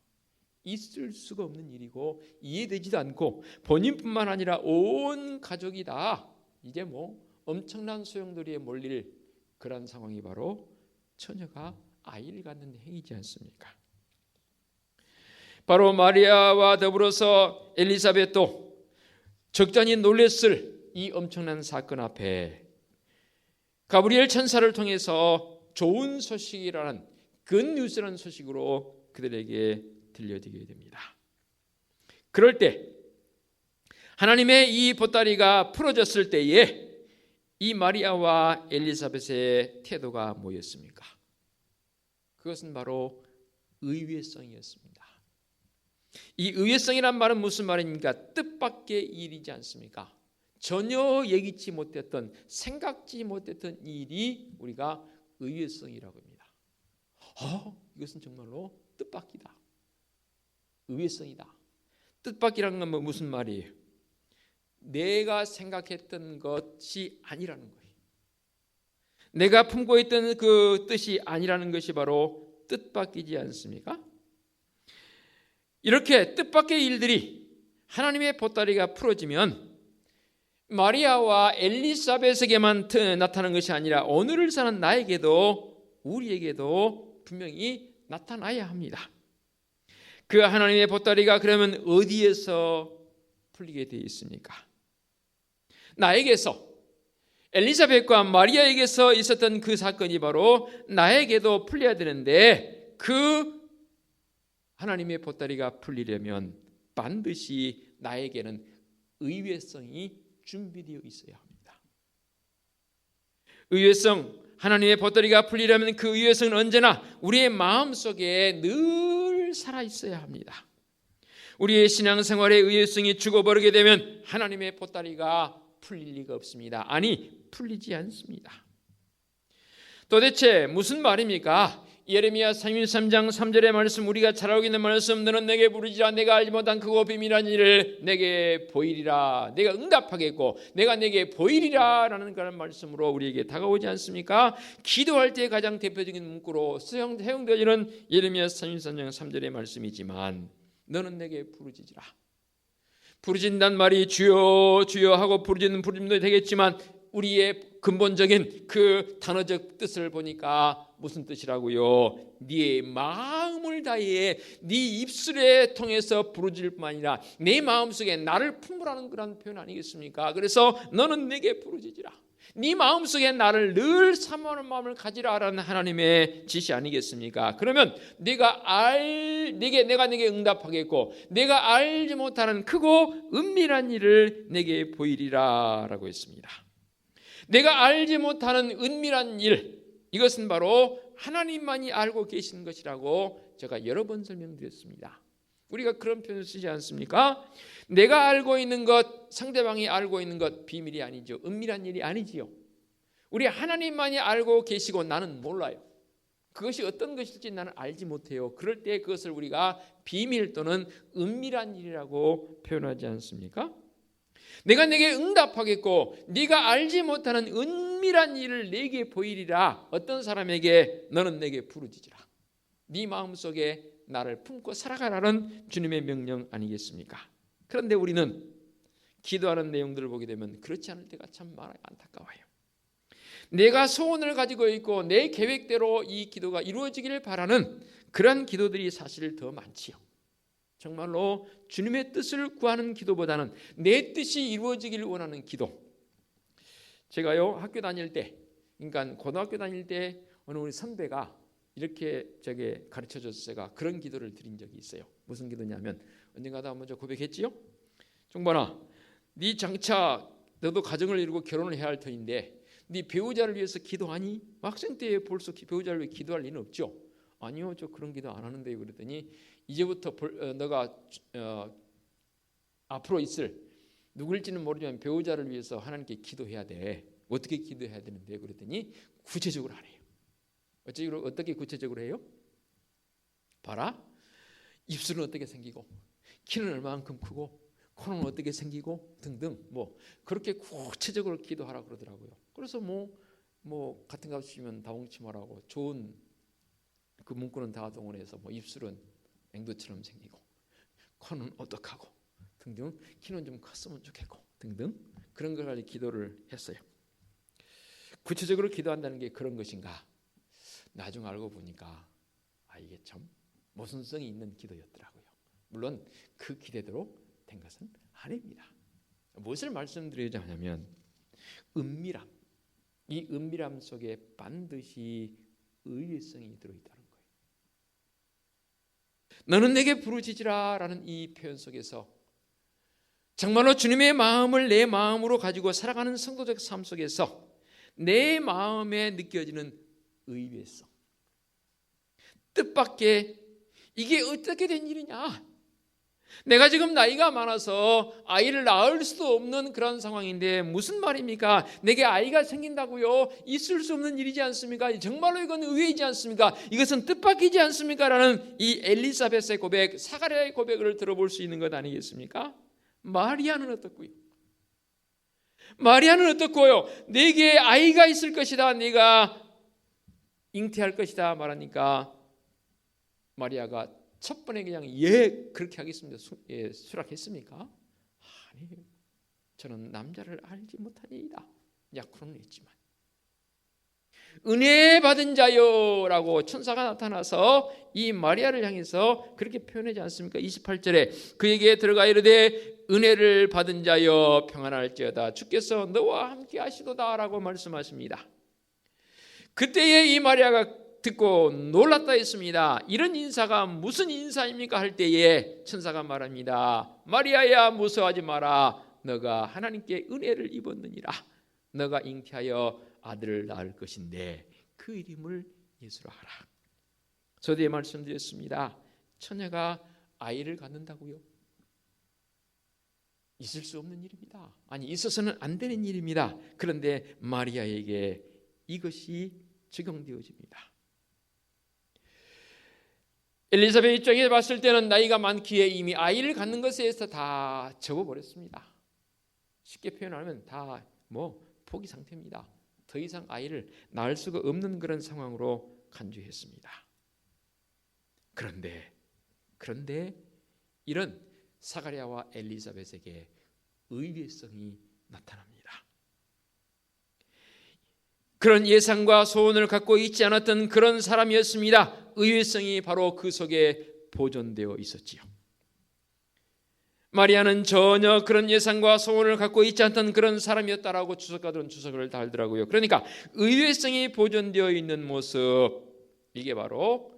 있을 수가 없는 일이고 이해되지도 않고 본인뿐만 아니라 온 가족이 다 이제 엄청난 소용돌이에 몰릴 그런 상황이 바로 처녀가 아이를 갖는 행위지 않습니까? 바로 마리아와 더불어서 엘리사벳도 적잖이 놀랬을 이 엄청난 사건 앞에 가브리엘 천사를 통해서 좋은 소식이라는 굿뉴스라는 소식으로 그들에게 들려지게 됩니다. 그럴 때 하나님의 이 보따리가 풀어졌을 때에 이 마리아와 엘리사벳의 태도가 뭐였습니까? 그것은 바로 의외성이었습니다. 이 의외성이란 말은 무슨 말입니까? 뜻밖의 일이지 않습니까? 전혀 예기치 못했던 생각지 못했던 일이 우리가 의외성이라고 합니다. 이것은 정말로 뜻밖이다. 의외성이다. 뜻밖이라는 건 무슨 말이에요? 내가 생각했던 것이 아니라는 거예요. 내가 품고 있던 그 뜻이 아니라는 것이 바로 뜻밖이지 않습니까? 이렇게 뜻밖의 일들이 하나님의 보따리가 풀어지면 마리아와 엘리사벳에게만 나타나는 것이 아니라 오늘을 사는 나에게도 우리에게도 분명히 나타나야 합니다. 그 하나님의 보따리가 그러면 어디에서 풀리게 되어 있습니까? 나에게서, 엘리사벳과 마리아에게서 있었던 그 사건이 바로 나에게도 풀려야 되는데 그 하나님의 보따리가 풀리려면 반드시 나에게는 의외성이 준비되어 있어야 합니다. 의외성, 하나님의 보따리가 풀리려면 그 의외성은 언제나 우리의 마음속에 늘 늘 살아있어야 합니다. 우리의 신앙생활의 의외성이 죽어버리게 되면 하나님의 보따리가 풀릴 리가 없습니다. 아니, 풀리지 않습니다. 도대체 무슨 말입니까? 예레미야 33장 3절의 말씀, 우리가 잘 알고 있는 말씀, 너는 내게 부르지라. 내가 알지 못한 크고 비밀한 일을 내게 보이리라. 내가 응답하겠고 내가 내게 보이리라 라는 그런 말씀으로 우리에게 다가오지 않습니까? 기도할 때 가장 대표적인 문구로 사용되어지는 예레미야 33장 3절의 말씀이지만, 너는 내게 부르짖으라. 부르짖는다는 말이 주여 주여 하고 부르짖음도 되겠지만, 우리의 근본적인 그 단어적 뜻을 보니까 무슨 뜻이라고요? 네 마음을 다해 네 입술에 통해서 부르짖을 뿐만 아니라 내 마음속에 나를 품으라는 그런 표현 아니겠습니까? 그래서 너는 내게 부르짖으라. 네 마음속에 나를 늘 사모하는 마음을 가지라라는 하나님의 지시 아니겠습니까? 그러면 내가 내게 응답하겠고 내가 알지 못하는 크고 은밀한 일을 내게 보이리라라고 했습니다. 내가 알지 못하는 은밀한 일, 이것은 바로 하나님만이 알고 계시는 것이라고 제가 여러 번 설명드렸습니다. 우리가 그런 표현을 쓰지 않습니까? 내가 알고 있는 것, 상대방이 알고 있는 것 비밀이 아니죠. 은밀한 일이 아니지요. 우리 하나님만이 알고 계시고 나는 몰라요. 그것이 어떤 것일지 나는 알지 못해요. 그럴 때 그것을 우리가 비밀 또는 은밀한 일이라고 표현하지 않습니까? 내가 내게 응답하겠고 네가 알지 못하는 은밀한 일을 내게 보이리라. 어떤 사람에게? 너는 내게 부르짖으라. 네 마음속에 나를 품고 살아가라는 주님의 명령 아니겠습니까? 그런데 우리는 기도하는 내용들을 보게 되면 그렇지 않을 때가 참 많아요. 안타까워요. 내가 소원을 가지고 있고 내 계획대로 이 기도가 이루어지기를 바라는 그런 기도들이 사실 더 많지요. 정말로 주님의 뜻을 구하는 기도보다는 내 뜻이 이루어지기를 원하는 기도. 제가요 학교 다닐 때, 그러니까 고등학교 다닐 때 어느 우리 선배가 이렇게 저게 가르쳐줘서 제가 그런 기도를 드린 적이 있어요. 무슨 기도냐면, 언젠가도 먼저 고백했지요. 종반아, 네 장차 너도 가정을 이루고 결혼을 해야 할 터인데 네 배우자를 위해서 기도하니? 학생 때 벌써 배우자를 위해 기도할 리는 없죠. 아니요, 저 그런 기도 안 하는데요. 그랬더니 이제부터 너가 앞으로 있을 누구일지는 모르지만 배우자를 위해서 하나님께 기도해야 돼. 어떻게 기도해야 되는데? 그랬더니 구체적으로 하래요. 어떻게 구체적으로 해요? 봐라, 입술은 어떻게 생기고 키는 얼마만큼 크고 코는 어떻게 생기고 등등 뭐 그렇게 구체적으로 기도하라 그러더라고요. 그래서 뭐 같은 값 주시면 다홍치마라고 좋은 그 문구는 다 동원해서 뭐 입술은 앵두처럼 생기고 코는 어떡하고 등등 키는 좀 컸으면 좋겠고 등등 그런 걸 가지고 기도를 했어요. 구체적으로 기도한다는 게 그런 것인가? 나중 알고 보니까 이게 참 모순성이 있는 기도였더라고요. 물론 그 기대대로 된 것은 아닙니다. 무엇을 말씀드리자 하냐면 은밀함, 이 은밀함 속에 반드시 의외성이 들어있다는 거예요. 너는 내게 부르짖으라 라는 이 표현 속에서 정말로 주님의 마음을 내 마음으로 가지고 살아가는 성도적 삶 속에서 내 마음에 느껴지는 의외성, 뜻밖의 이게 어떻게 된 일이냐? 내가 지금 나이가 많아서 아이를 낳을 수도 없는 그런 상황인데 무슨 말입니까? 내게 아이가 생긴다고요? 있을 수 없는 일이지 않습니까? 정말로 이건 의외이지 않습니까? 이것은 뜻밖이지 않습니까? 라는 이 엘리사벳의 고백, 사가랴의 고백을 들어볼 수 있는 것 아니겠습니까? 마리아는 어떻고요? 마리아는 어떻고요? 내게 아이가 있을 것이다, 네가 잉태할 것이다 말하니까 마리아가 첫 번에 그냥 그렇게 하겠습니다. 수락했습니까? 아니에요. 저는 남자를 알지 못하니이다. 약혼은 했지만 은혜 받은 자요라고 천사가 나타나서 이 마리아를 향해서 그렇게 표현하지 않습니까? 28절에 그에게 들어가 이르되 은혜를 받은 자여 평안할지어다 주께서 너와 함께 하시도다 라고 말씀하십니다. 그때에 이 마리아가 듣고 놀랐다 했습니다. 이런 인사가 무슨 인사입니까? 할 때에 천사가 말합니다. 마리아야 무서워하지 마라. 너가 하나님께 은혜를 입었느니라. 너가 잉태하여 아들을 낳을 것인데 그 이름을 예수로 하라. 저도 말씀드렸습니다. 처녀가 아이를 갖는다고요? 있을 수 없는 일입니다. 아니, 있어서는 안 되는 일입니다. 그런데 마리아에게 이것이 적용되어집니다. 엘리사벳 입장에 봤을 때는 나이가 많기에 이미 아이를 갖는 것에 대해서 다 접어버렸습니다. 쉽게 표현하면 다 포기 상태입니다. 더 이상 아이를 낳을 수가 없는 그런 상황으로 간주했습니다. 그런데 이런 사가랴와 엘리사벳에게 의외성이 나타납니다. 그런 예상과 소원을 갖고 있지 않았던 그런 사람이었습니다. 의외성이 바로 그 속에 보존되어 있었지요. 마리아는 전혀 그런 예상과 소원을 갖고 있지 않던 그런 사람이었다라고 주석가들은 주석을 달더라고요. 그러니까 의외성이 보존되어 있는 모습, 이게 바로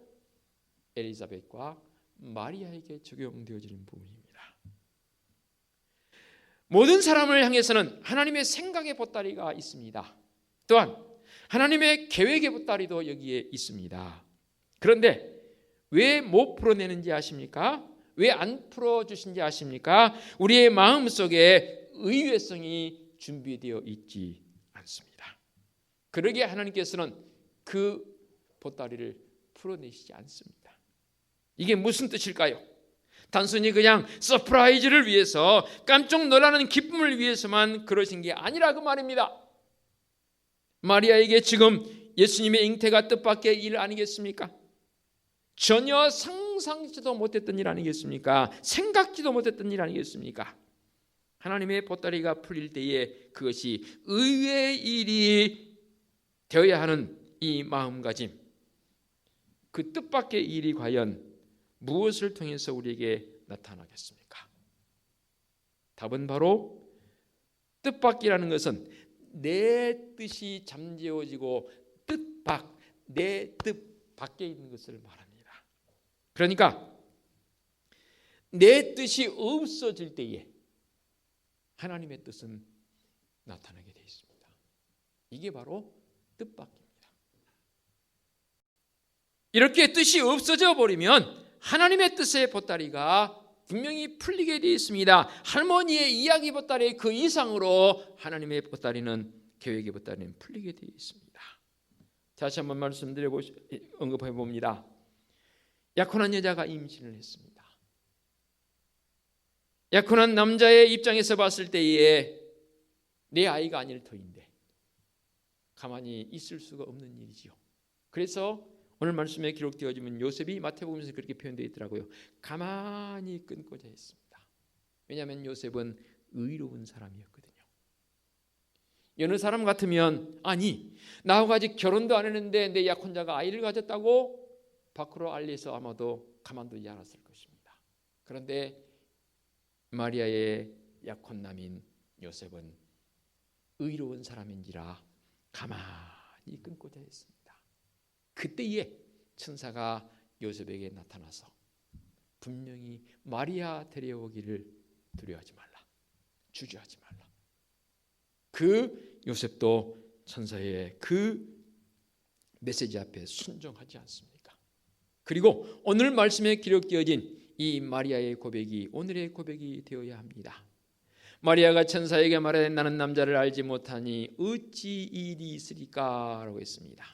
엘리사벳과 마리아에게 적용되어지는 부분입니다. 모든 사람을 향해서는 하나님의 생각의 보따리가 있습니다. 또한 하나님의 계획의 보따리도 여기에 있습니다. 그런데 왜 못 풀어내는지 아십니까? 왜 안 풀어주신지 아십니까? 우리의 마음속에 의외성이 준비되어 있지 않습니다. 그러기에 하나님께서는 그 보따리를 풀어내시지 않습니다. 이게 무슨 뜻일까요? 단순히 그냥 서프라이즈를 위해서, 깜짝 놀라는 기쁨을 위해서만 그러신 게 아니라 그 말입니다. 마리아에게 지금 예수님의 잉태가 뜻밖의 일 아니겠습니까? 전혀 상상지도 못했던 일 아니겠습니까? 생각지도 못했던 일 아니겠습니까? 하나님의 보따리가 풀릴 때에 그것이 의외의 일이 되어야 하는 이 마음가짐, 그 뜻밖의 일이 과연 무엇을 통해서 우리에게 나타나겠습니까? 답은 바로 뜻밖이라는 것은 내 뜻이 잠재워지고 내 뜻 밖에 있는 것을 말합니다. 그러니까 내 뜻이 없어질 때에 하나님의 뜻은 나타나게 되어 있습니다. 이게 바로 뜻밖입니다. 이렇게 뜻이 없어져 버리면 하나님의 뜻의 보따리가 분명히 풀리게 되어 있습니다. 할머니의 이야기 보따리 그 이상으로 하나님의 보따리는, 계획의 보따리는 풀리게 되어 있습니다. 다시 한번 언급해 봅니다. 약혼한 여자가 임신을 했습니다. 약혼한 남자의 입장에서 봤을 때에 내 아이가 아닐 터인데 가만히 있을 수가 없는 일이지요. 그래서 오늘 말씀에 기록되어지면 요셉이 마태복음에서 그렇게 표현되어 있더라고요. 가만히 끊고자 했습니다. 왜냐하면 요셉은 의로운 사람이었거든요. 여느 사람 같으면, 아니 나하고 아직 결혼도 안 했는데 내 약혼자가 아이를 가졌다고 밖으로 알려서 아마도 가만두지 않았을 것입니다. 그런데 마리아의 약혼남인 요셉은 의로운 사람인지라 가만히 끊고자 했습니다. 그때에 천사가 요셉에게 나타나서 분명히 마리아 데려오기를 두려워하지 말라, 주저하지 말라. 그 요셉도 천사의 그 메시지 앞에 순종하지 않습니까? 그리고 오늘 말씀에 기록되어진 이 마리아의 고백이 오늘의 고백이 되어야 합니다. 마리아가 천사에게 말하되 나는 남자를 알지 못하니 어찌 일이 있으리까 라고 했습니다.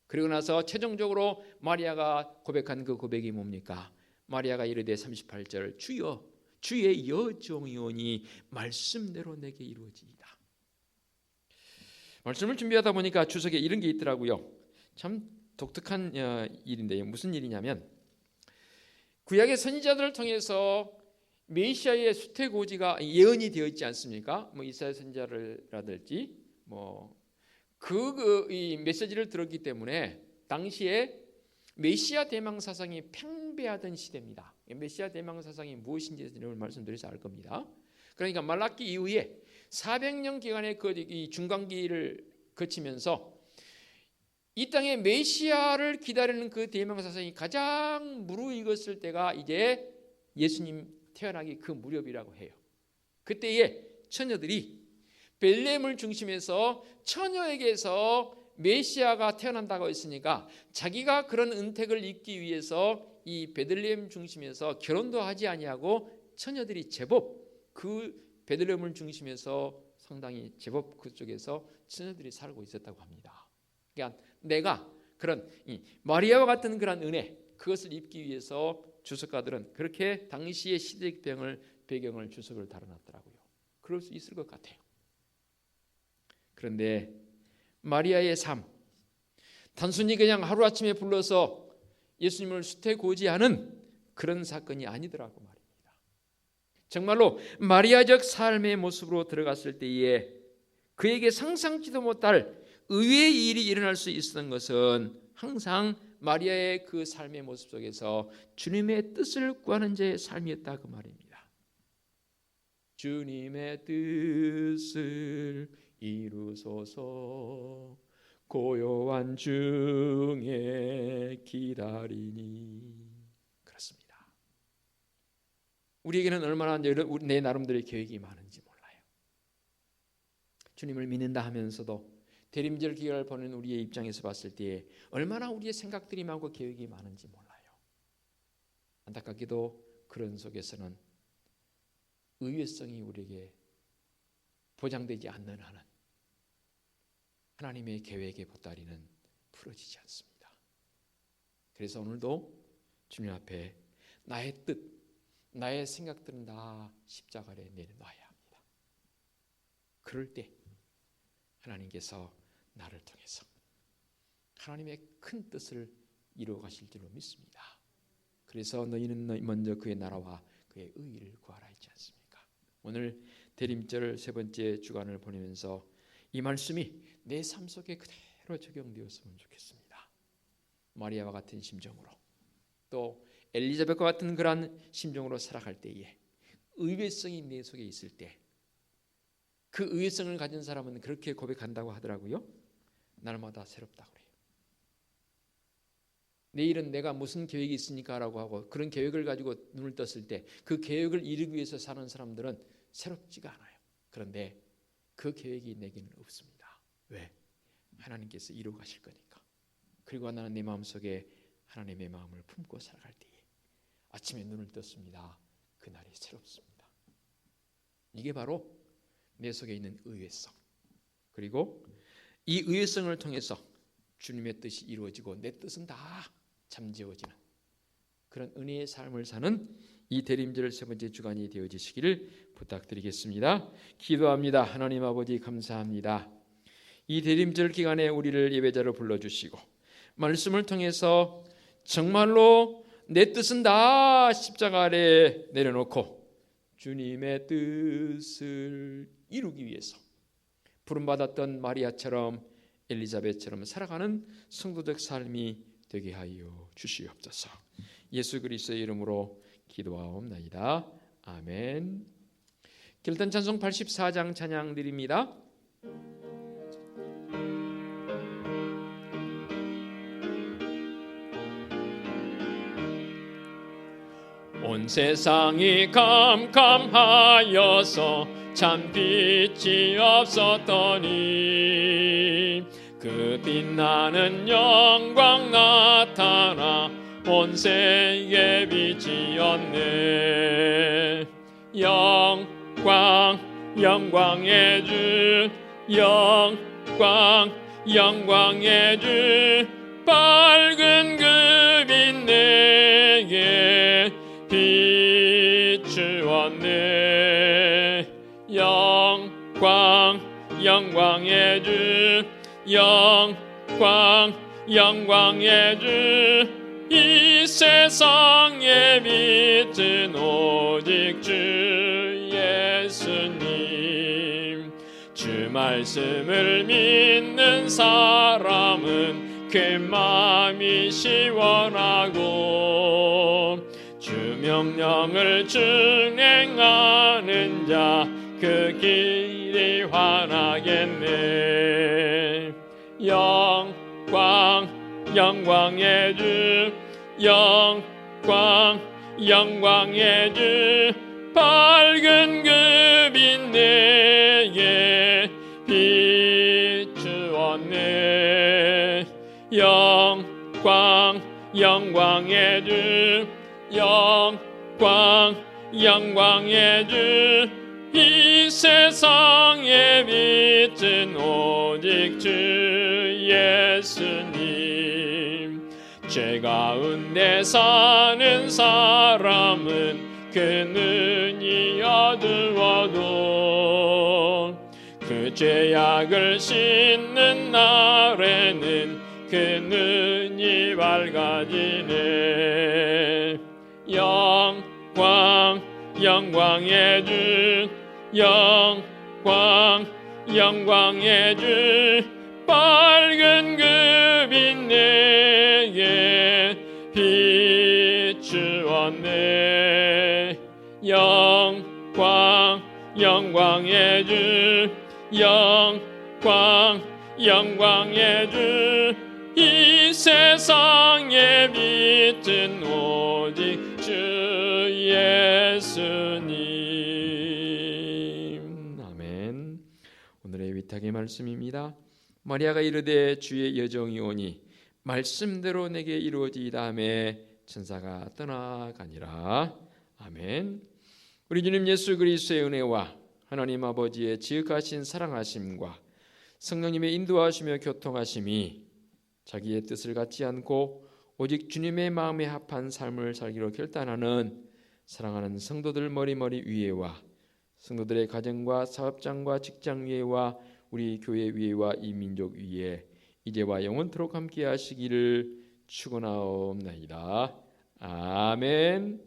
그리고 나서 최종적으로 마리아가 고백한 그 고백이 뭡니까? 마리아가 이르되 38절 주여 주의 여종이오니 말씀대로 내게 이루어지이다. 말씀을 준비하다 보니까 주석에 이런 게 있더라고요. 참 독특한 일인데요. 무슨 일이냐면 구약의 선지자들을 통해서 메시아의 수태고지가 예언이 되어 있지 않습니까? 이사야 선지자라든지 이 메시지를 들었기 때문에 당시에 메시아 대망 사상이 팽배하던 시대입니다. 메시아 대망 사상이 무엇인지 말씀드려서 알 겁니다. 그러니까 말라기 이후에 400년 기간의 이 중간기를 거치면서 이 땅에 메시아를 기다리는 그 대망 사상이 가장 무르익었을 때가 이제 예수님 태어나기 그 무렵이라고 해요. 그때에 처녀들이 벨레헴을 중심해서 처녀에게서 메시아가 태어난다고 했으니까 자기가 그런 은택을 입기 위해서 이 베들레헴 중심에서 결혼도 하지 아니하고 처녀들이 제법 그 베들레헴을 중심에서 상당히 제법 그쪽에서 처녀들이 살고 있었다고 합니다. 그러니까 내가 그런 이 마리아와 같은 그런 은혜 그것을 입기 위해서 주석가들은 그렇게 당시의 시대적 배경을 주석을 달아놨더라고요. 그럴 수 있을 것 같아요. 그런데 마리아의 삶, 단순히 그냥 하루아침에 불러서 예수님을 수태고지하는 그런 사건이 아니더라고 말입니다. 정말로 마리아적 삶의 모습으로 들어갔을 때에 그에게 상상치도 못할 의외의 일이 일어날 수 있었던 것은 항상 마리아의 그 삶의 모습 속에서 주님의 뜻을 구하는 자의 삶이었다 그 말입니다. 주님의 뜻을 이루소서 고요한 중에 기다리니. 그렇습니다. 우리에게는 얼마나 내 나름대로의 계획이 많은지 몰라요. 주님을 믿는다 하면서도 대림절 기간을 보내는 우리의 입장에서 봤을 때 얼마나 우리의 생각들이 많고 계획이 많은지 몰라요. 안타깝게도 그런 속에서는 의외성이 우리에게 보장되지 않는 한은 하나님의 계획의 보따리는 풀어지지 않습니다. 그래서 오늘도 주님 앞에 나의 뜻, 나의 생각들은 다 십자가 아래 내려놔야 합니다. 그럴 때 하나님께서 나를 통해서 하나님의 큰 뜻을 이루어 가실 줄로 믿습니다. 그래서 너희는 먼저 그의 나라와 그의 의의를 구하라 했지 않습니까? 오늘 대림절 세 번째 주간을 보내면서 이 말씀이 내 삶 속에 그대로 적용되었으면 좋겠습니다. 마리아와 같은 심정으로 또 엘리자벳과 같은 그러한 심정으로 살아갈 때에 의외성이 내 속에 있을 때 그 의외성을 가진 사람은 그렇게 고백한다고 하더라고요. 날마다 새롭다고 그래요. 내일은 내가 무슨 계획이 있으니까 라고 하고 그런 계획을 가지고 눈을 떴을 때 그 계획을 이루기 위해서 사는 사람들은 새롭지가 않아요. 그런데 그 계획이 내게는 없습니다. 왜? 하나님께서 이루어 가실 거니까. 그리고 나는 내 마음속에 하나님의 마음을 품고 살아갈 때에 아침에 눈을 떴습니다. 그날이 새롭습니다. 이게 바로 내 속에 있는 의외성, 그리고 이 의외성을 통해서 주님의 뜻이 이루어지고 내 뜻은 다 잠재워지는 그런 은혜의 삶을 사는 이 대림절 세 번째 주간이 되어지시기를 부탁드리겠습니다. 기도합니다. 하나님 아버지 감사합니다. 이 대림절 기간에 우리를 예배자로 불러주시고 말씀을 통해서 정말로 내 뜻은 다 십자가 아래 내려놓고 주님의 뜻을 이루기 위해서 부름받았던 마리아처럼 엘리자벳처럼 살아가는 성도적 삶이 되게 하여 주시옵소서. 예수 그리스도의 이름으로 기도하옵나이다. 아멘. 결단 찬송 84장 찬양 드립니다. 온 세상이 캄캄하여서 참 빛이 없었더니 그 빛나는 영광 나타나 온 세계 빛이었네. 영광의 주, 영광의 주, 밝은 그 빛 내게 비추었네. 영광의 주, 영광의 주, 이 세상의 빛은 오직 주 예수님. 주 말씀을 믿는 사람은 그 마음이 시원하고 주 명령을 준행하는 자 그 길이 환하겠네. 영광의 주, 영광의 주, 밝은 그 빛 내게 비추었네. 영광의 주 영광의 주 이 세상의 빛은 오직 주 예수님. 죄 가운데 사는 사람은 그 눈이 어두워도 그 죄악을 씻는 날에는 그 눈이 밝아지네. 영광의 주 영광의 주 밝은 그 빛 내게 비추었네. 영광의 주 영광의 주 이 세상의 빛은 오직 주 예수님. 아멘. 오늘의 위탁의 말씀입니다. 마리아가 이르되 주의 여정이 오니 말씀대로 내게 이루어지이다 하매 천사가 떠나가니라. 아멘. 우리 주님 예수 그리스도의 은혜와 하나님 아버지의 지극하신 사랑하심과 성령님의 인도하시며 교통하심이 자기의 뜻을 갖지 않고 오직 주님의 마음에 합한 삶을 살기로 결단하는 사랑하는 성도들 머리머리 위에와 성도들의 가정과 사업장과 직장 위에와 우리 교회 위에와 이 민족 위에 이제와 영원토록 함께 하시기를 축원하옵나이다. 아멘.